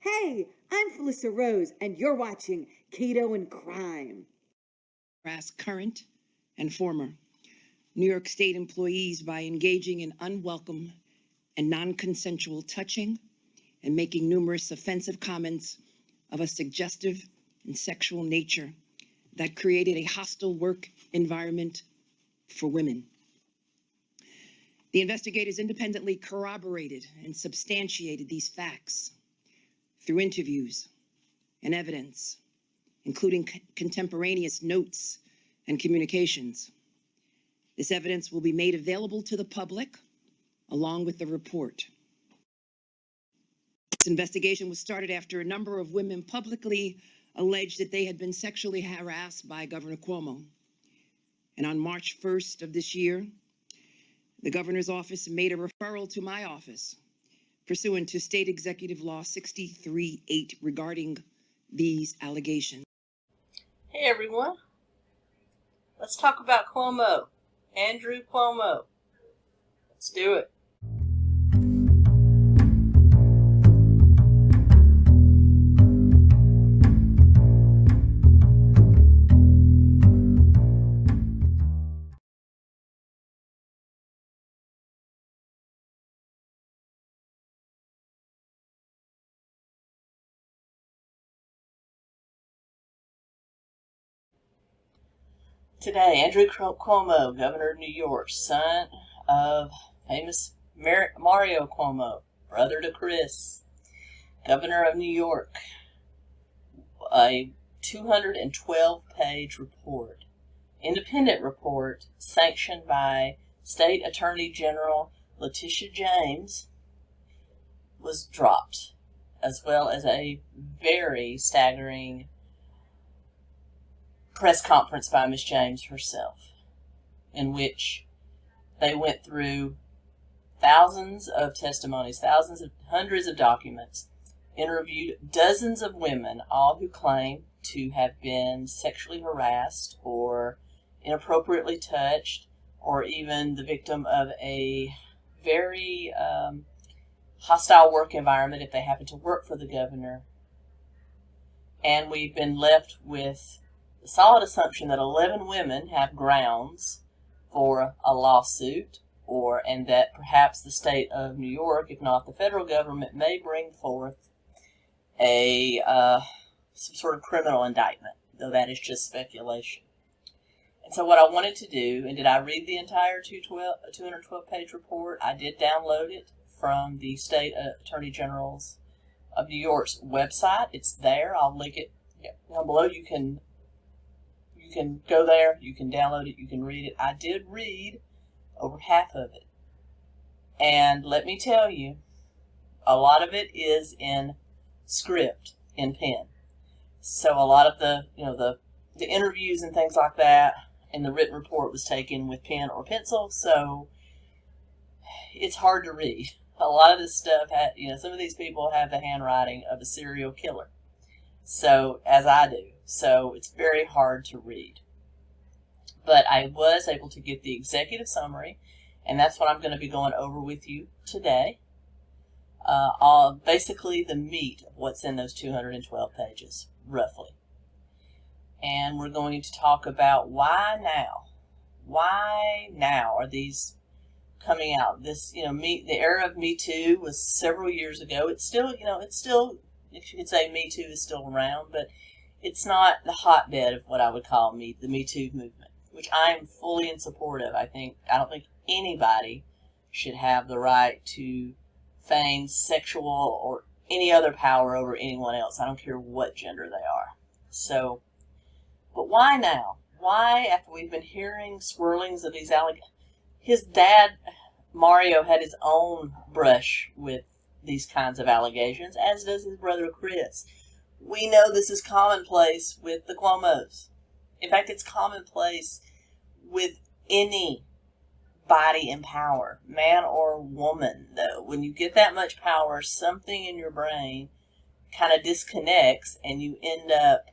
Hey, I'm Felissa Rose, and you're watching Keto Krime. Harass current and former New York State employees by engaging in unwelcome and non-consensual touching and making numerous offensive comments of a suggestive and sexual nature that created a hostile work environment for women. The investigators independently corroborated and substantiated these facts through interviews and evidence, including contemporaneous notes and communications. This evidence will be made available to the public along with the report. This investigation was started after a number of women publicly alleged that they had been sexually harassed by Governor Cuomo. And on March 1st of this year, the governor's office made a referral to my office pursuant to State Executive Law 63-8 regarding these allegations. Hey everyone, let's talk about Cuomo, Andrew Cuomo. Let's do it. Today, Andrew Cuomo, governor of New York, son of famous Mario Cuomo, brother to Chris, governor of New York, a 212-page report, independent report sanctioned by State Attorney General Letitia James, was dropped, as well as a very staggering press conference by Ms. James herself, in which they went through thousands of testimonies, hundreds of documents, interviewed dozens of women, all who claim to have been sexually harassed or inappropriately touched, or even the victim of a very hostile work environment if they happen to work for the governor. And we've been left with the solid assumption that 11 women have grounds for a lawsuit, and that perhaps the state of New York, if not the federal government, may bring forth some sort of criminal indictment, though that is just speculation. And so what I wanted to do, and did I read the entire 212-page report? I did download it from the State Attorney General's of New York's website. It's there. I'll link it down below. You can go there, you can download it, you can read it. I did read over half of it. And let me tell you, a lot of it is in script, in pen. So a lot of the interviews and things like that and the written report was taken with pen or pencil, so it's hard to read. A lot of this stuff, some of these people have the handwriting of a serial killer. So, as I do. So, it's very hard to read. But I was able to get the executive summary, and that's what I'm going to be going over with you today. Basically, the meat of what's in those 212 pages, roughly. And we're going to talk about why now. Why now are these coming out? This, the era of Me Too was several years ago. It's still, if you could say Me Too is still around, but it's not the hotbed of what I would call the Me Too movement, which I am fully in support of. I don't think anybody should have the right to feign sexual or any other power over anyone else. I don't care what gender they are. So, but why now? Why, after we've been hearing swirlings of these allegations? His dad, Mario, had his own brush with these kinds of allegations, as does his brother Chris. We know this is commonplace with the Cuomos. In fact, it's commonplace with any body in power, man or woman, though. When you get that much power, something in your brain kind of disconnects and you end up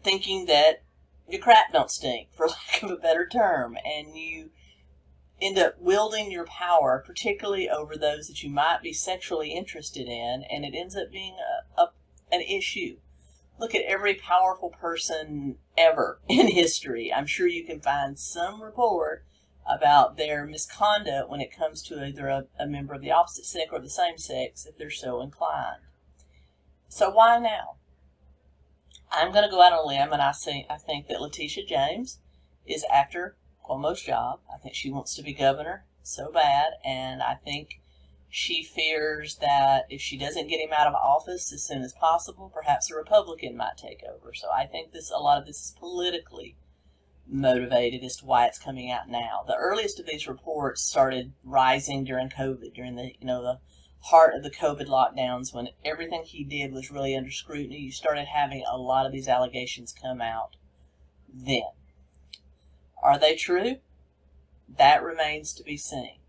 thinking that your crap don't stink, for lack of a better term, and end up wielding your power, particularly over those that you might be sexually interested in, and it ends up being an issue. Look at every powerful person ever in history. I'm sure you can find some report about their misconduct when it comes to either a member of the opposite sex or the same sex, if they're so inclined. So why now? I'm going to go out on a limb, and I think that Letitia James is after Cuomo's job. I think she wants to be governor so bad, and I think she fears that if she doesn't get him out of office as soon as possible, perhaps a Republican might take over. So I think a lot of this is politically motivated as to why it's coming out now. The earliest of these reports started rising during COVID, during the heart of the COVID lockdowns, when everything he did was really under scrutiny. You started having a lot of these allegations come out then. Are they true? That remains to be seen.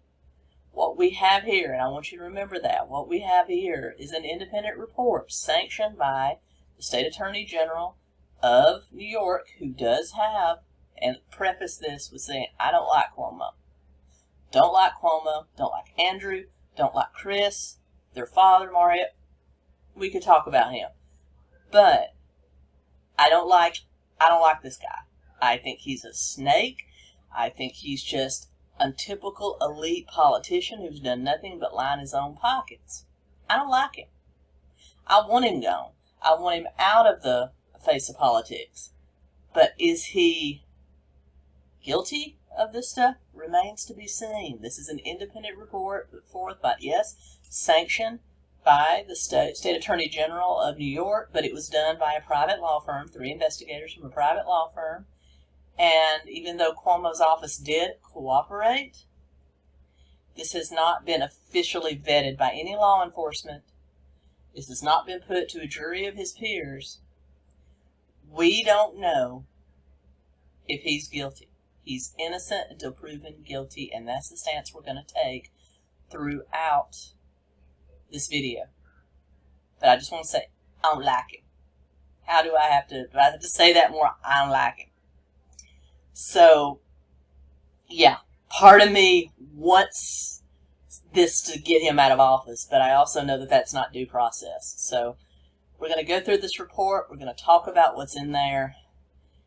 What we have here, and I want you to remember that, what we have here is an independent report sanctioned by the State Attorney General of New York, who does have, and preface this with saying, I don't like Cuomo. Don't like Cuomo, don't like Andrew, don't like Chris, their father, Mario. We could talk about him. But I don't like this guy. I think he's a snake. I think he's just untypical elite politician who's done nothing but line his own pockets. I don't like him. I want him gone. I want him out of the face of politics. But is he guilty of this stuff? Remains to be seen. This is an independent report put forth by, yes, sanctioned by the State Attorney General of New York, but it was done by a private law firm, 3 investigators from a private law firm. And even though Cuomo's office did cooperate, this has not been officially vetted by any law enforcement. This has not been put to a jury of his peers. We don't know if he's guilty. He's innocent until proven guilty, and that's the stance we're going to take throughout this video. But I just want to say, I don't like him. Do I have to say that more? I don't like him. So, yeah, part of me wants this to get him out of office, but I also know that that's not due process. So we're going to go through this report. We're going to talk about what's in there,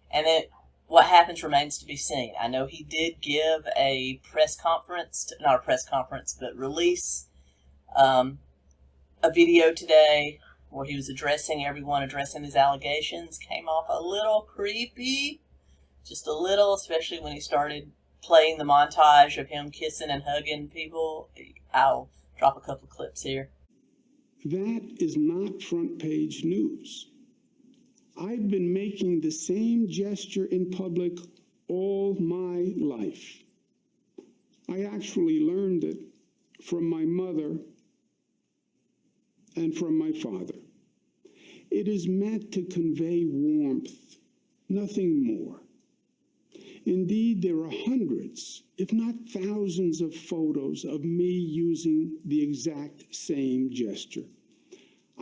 and then what happens remains to be seen. I know he did give a press conference, not a press conference, but release a video today where he was addressing everyone, addressing his allegations. Came off a little creepy. Just a little, especially when he started playing the montage of him kissing and hugging people. I'll drop a couple clips here. That is not front page news. I've been making the same gesture in public all my life. I actually learned it from my mother and from my father. It is meant to convey warmth, nothing more. Indeed, there are hundreds, if not thousands, of photos of me using the exact same gesture.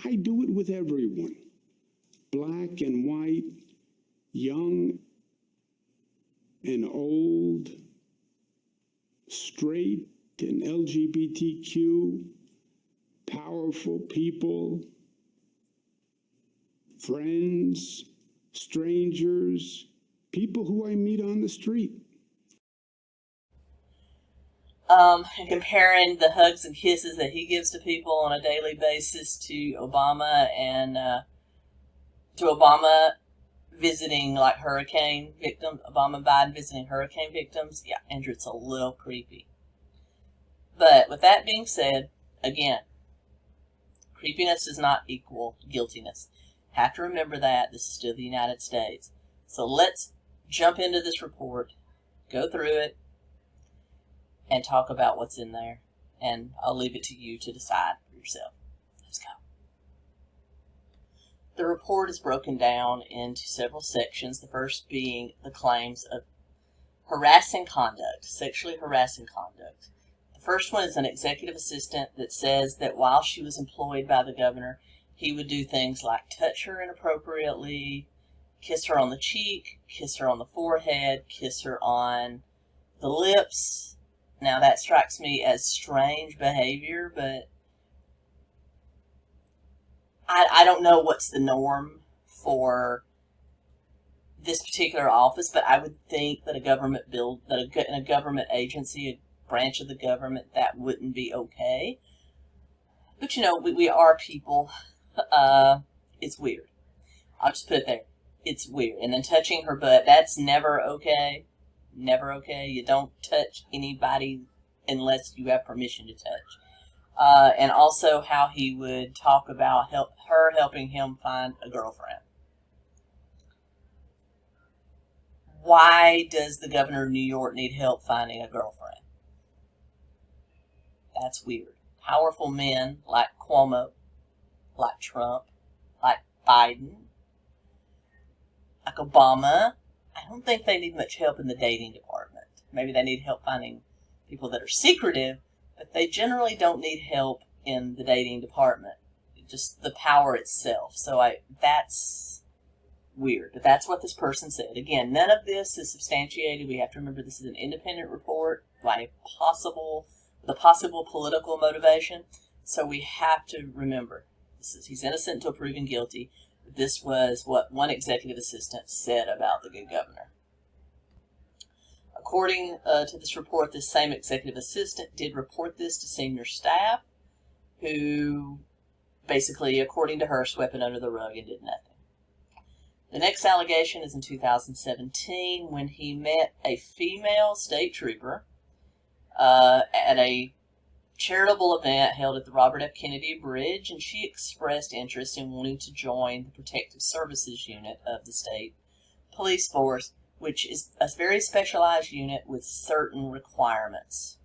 I do it with everyone, black and white, young and old, straight and LGBTQ, powerful people, friends, strangers, people who I meet on the street. And comparing the hugs and kisses that he gives to people on a daily basis to Obama and to Obama visiting like hurricane victims, Obama and Biden visiting hurricane victims. Yeah, Andrew, it's a little creepy. But with that being said, again, creepiness does not equal guiltiness. Have to remember that. This is still the United States. So let's jump into this report, go through it, and talk about what's in there. And I'll leave it to you to decide for yourself. Let's go. The report is broken down into several sections, the first being the claims of harassing conduct, sexually harassing conduct. The first one is an executive assistant that says that while she was employed by the governor, he would do things like touch her inappropriately, kiss her on the cheek, kiss her on the forehead, kiss her on the lips, Now, that strikes me as strange behavior, but I don't know what's the norm for this particular office, but I would think that in a government agency, a branch of the government, that wouldn't be okay. But we are people. It's weird. I'll just put it there. It's weird. And then touching her butt, that's never okay. Never okay. You don't touch anybody unless you have permission to touch. And also how he would talk about her helping him find a girlfriend. Why does the governor of New York need help finding a girlfriend? That's weird. Powerful men like Cuomo, like Trump, like Biden, like Obama, I don't think they need much help in the dating department. Maybe they need help finding people that are secretive, but they generally don't need help in the dating department. Just the power itself. So that's weird. But that's what this person said. Again, none of this is substantiated. We have to remember this is an independent report by the possible political motivation. So we have to remember he's innocent until proven guilty. This was what one executive assistant said about the good governor. According to this report, this same executive assistant did report this to senior staff, who basically, according to her, swept it under the rug and did nothing. The next allegation is in 2017 when he met a female state trooper at a charitable event held at the Robert F. Kennedy Bridge, and she expressed interest in wanting to join the Protective Services Unit of the state police force, which is a very specialized unit with certain requirements.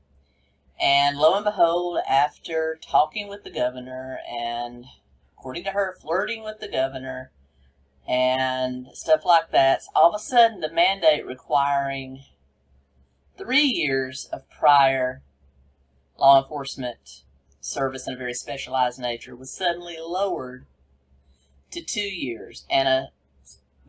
And lo and behold, after talking with the governor and, according to her, flirting with the governor and stuff like that, all of a sudden the mandate requiring 3 years of prior law enforcement service in a very specialized nature was suddenly lowered to 2 years, and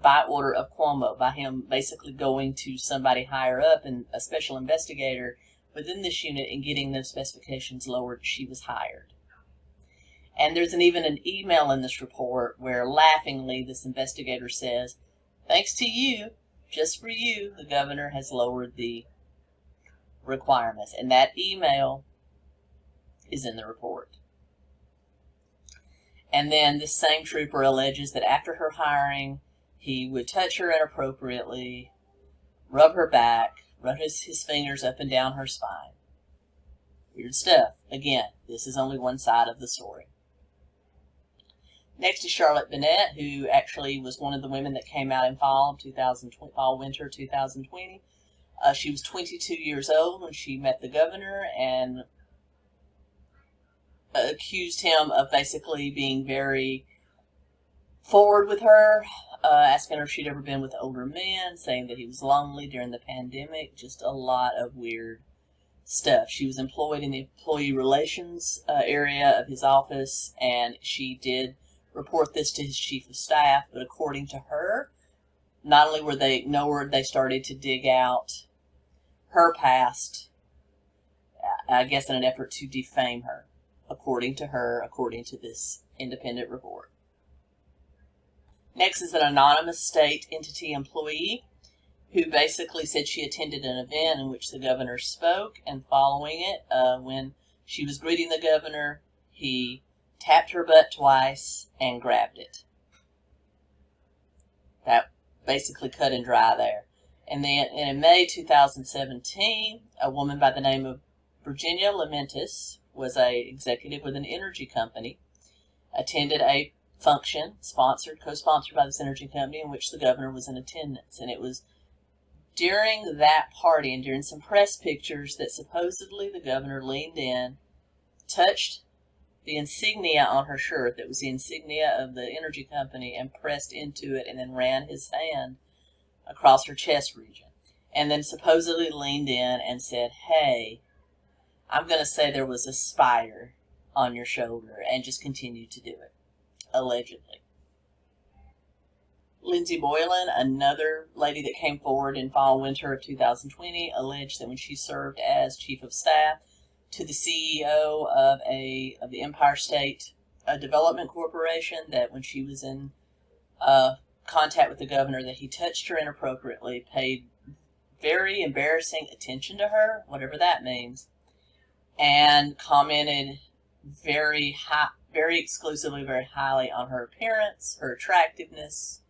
by order of Cuomo, by him basically going to somebody higher up and a special investigator within this unit and getting those specifications lowered, she was hired. And there's even an email in this report where laughingly this investigator says, thanks to you, just for you, the governor has lowered the requirements. And that email is in the report. And then this same trooper alleges that after her hiring, he would touch her inappropriately, rub her back, run his fingers up and down her spine. Weird stuff. Again, this is only one side of the story. Next is Charlotte Bennett, who actually was one of the women that came out in winter 2020. She was 22 years old when she met the governor and accused him of basically being very forward with her, asking her if she'd ever been with older men, saying that he was lonely during the pandemic, just a lot of weird stuff. She was employed in the employee relations area of his office, and she did report this to his chief of staff, but according to her, not only were they started to dig out her past, I guess in an effort to defame her, according to her, according to this independent report. Next is an anonymous state entity employee who basically said she attended an event in which the governor spoke, and following it, when she was greeting the governor, he tapped her butt twice and grabbed it. That basically cut and dry there. And then in May 2017, a woman by the name of Virginia Lamentis was a executive with an energy company, attended a function co-sponsored by this energy company in which the governor was in attendance. And it was during that party and during some press pictures that supposedly the governor leaned in, touched the insignia on her shirt that was the insignia of the energy company and pressed into it and then ran his hand across her chest region. And then supposedly leaned in and said, hey, I'm going to say there was a spider on your shoulder, and just continued to do it. Allegedly. Lindsay Boylan, another lady that came forward in fall/winter of 2020, alleged that when she served as chief of staff to the CEO of the Empire State Development Corporation, that when she was in contact with the governor, that he touched her inappropriately, paid very embarrassing attention to her, whatever that means, and commented very exclusively, very highly on her appearance, her attractiveness,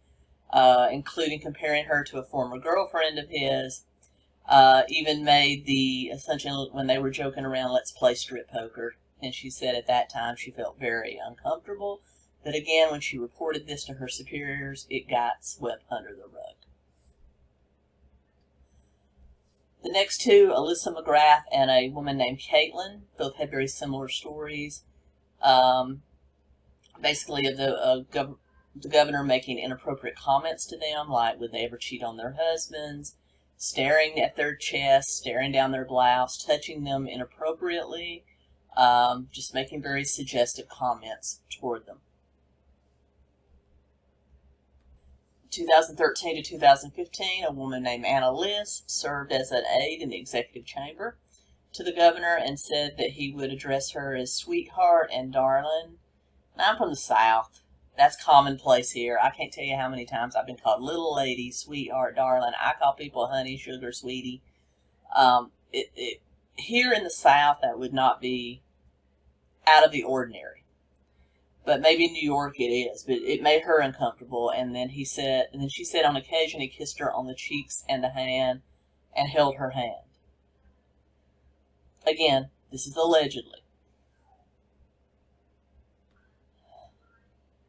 including comparing her to a former girlfriend of his. Even made the assumption when they were joking around, let's play strip poker. And she said at that time she felt very uncomfortable. But again, when she reported this to her superiors, it got swept under the rug. The next two, Alyssa McGrath and a woman named Caitlin, both had very similar stories. Basically, of the governor making inappropriate comments to them, like would they ever cheat on their husbands, staring at their chest, staring down their blouse, touching them inappropriately, just making very suggestive comments toward them. 2013 to 2015, a woman named Analyst served as an aide in the executive chamber to the governor and said that he would address her as sweetheart and darling. Now, I'm from the South. That's commonplace here. I can't tell you how many times I've been called little lady, sweetheart, darling. I call people honey, sugar, sweetie. Here in the South, that would not be out of the ordinary. But maybe in New York it is. But it made her uncomfortable. And then she said on occasion he kissed her on the cheeks and the hand and held her hand. Again, this is allegedly.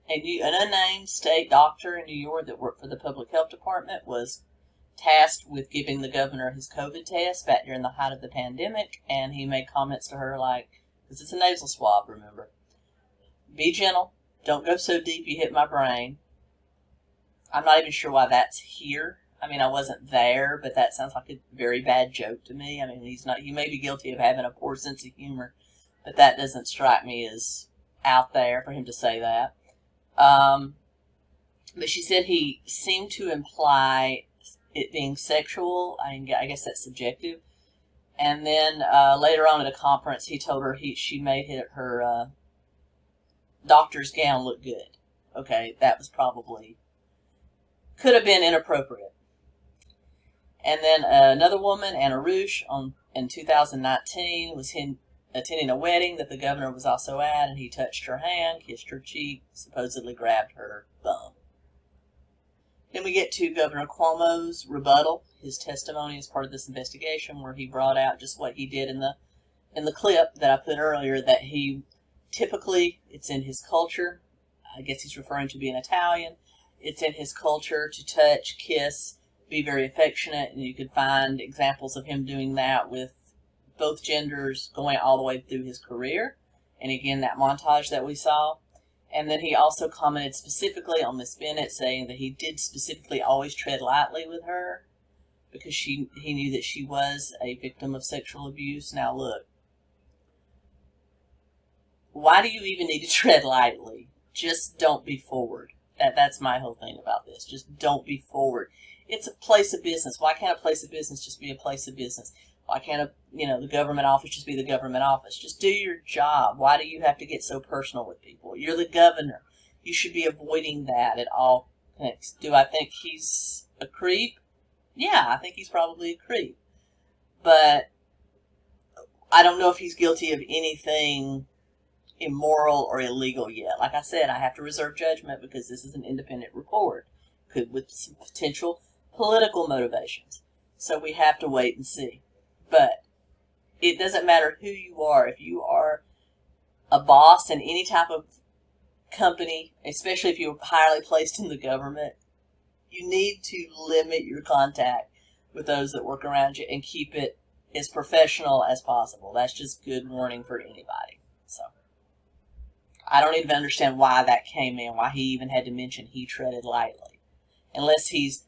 An unnamed state doctor in New York that worked for the public health department was tasked with giving the governor his COVID test back during the height of the pandemic, and he made comments to her like, because it's a nasal swab, remember, be gentle, don't go so deep you hit my brain. I'm not even sure why that's here. I mean, I wasn't there, but that sounds like a very bad joke to me. I mean, he may be guilty of having a poor sense of humor, but that doesn't strike me as out there for him to say that. But she said he seemed to imply it being sexual. I guess that's subjective. And then later on at a conference, he told her she made her doctor's gown look good. Okay, that was could have been inappropriate. And then another woman, Anna Rush, in 2019, was attending a wedding that the governor was also at, and he touched her hand, kissed her cheek, supposedly grabbed her bum. Then we get to Governor Cuomo's rebuttal, his testimony as part of this investigation, where he brought out just what he did in the clip that I put earlier, that he typically, it's in his culture, I guess he's referring to being Italian, it's in his culture to touch, kiss, be very affectionate, and you could find examples of him doing that with both genders going all the way through his career. And again, that montage that we saw. And then he also commented specifically on Miss Bennett, saying that he did specifically always tread lightly with her because he knew that she was a victim of sexual abuse. Now look, why do you even need to tread lightly? Just don't be forward. That's my whole thing about this. Just don't be forward. It's a place of business. Why can't a place of business just be a place of business? Why can't the government office just be the government office? Just do your job. Why do you have to get so personal with people? You're the governor. You should be avoiding that at all costs. Do I think he's a creep? Yeah, I think he's probably a creep. But I don't know if he's guilty of anything immoral or illegal yet. Like I said, I have to reserve judgment because this is an independent report, with some potential political motivations. So we have to wait and see. But it doesn't matter who you are. If you are a boss in any type of company, especially if you're highly placed in the government, you need to limit your contact with those that work around you and keep it as professional as possible. That's just good warning for anybody. So I don't even understand why that came in, why he even had to mention he treaded lightly. Unless he's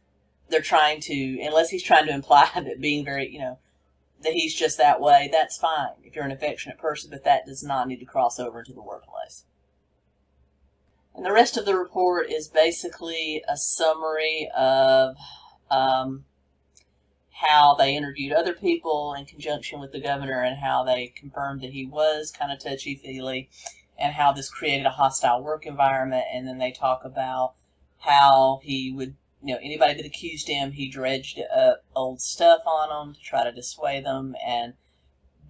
trying to imply that being very, that he's just that way, that's fine if you're an affectionate person, but that does not need to cross over into the workplace. And the rest of the report is basically a summary of how they interviewed other people in conjunction with the governor and how they confirmed that he was kind of touchy-feely and how this created a hostile work environment. And then they talk about how he would, anybody that accused him, he dredged up old stuff on them to try to dissuade them. And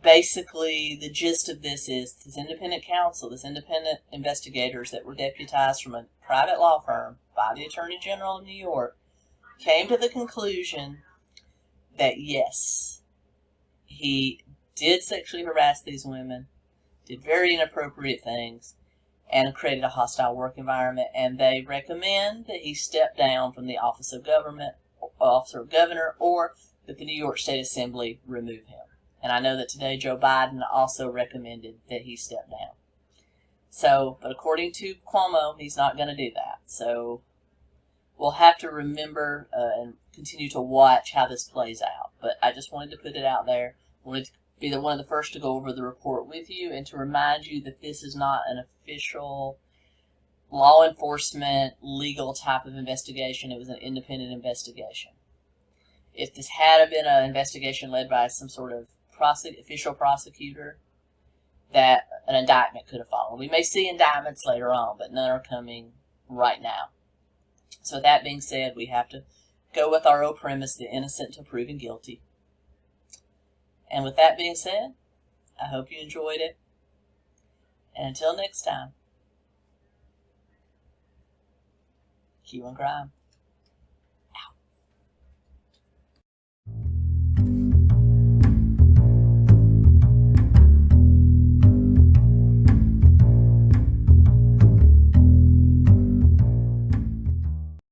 basically the gist of this is this independent counsel, this independent investigators that were deputized from a private law firm by the Attorney General of New York came to the conclusion that yes, he did sexually harass these women, did very inappropriate things, and created a hostile work environment. And they recommend that he step down from the office of governor, or that the New York State Assembly remove him. And I know that today Joe Biden also recommended that he step down. So, but according to Cuomo, he's not going to do that. So we'll have to remember and continue to watch how this plays out. But I just wanted to put it out there. I wanted to be one of the first to go over the report with you and to remind you that this is not an official law enforcement legal type of investigation. It was an independent investigation. If this had been an investigation led by some sort of official prosecutor, that an indictment could have followed. We may see indictments later on, but none are coming right now. So with that being said, we have to go with our old premise, the innocent until proven guilty. And with that being said, I hope you enjoyed it. And until next time, Keto Krime.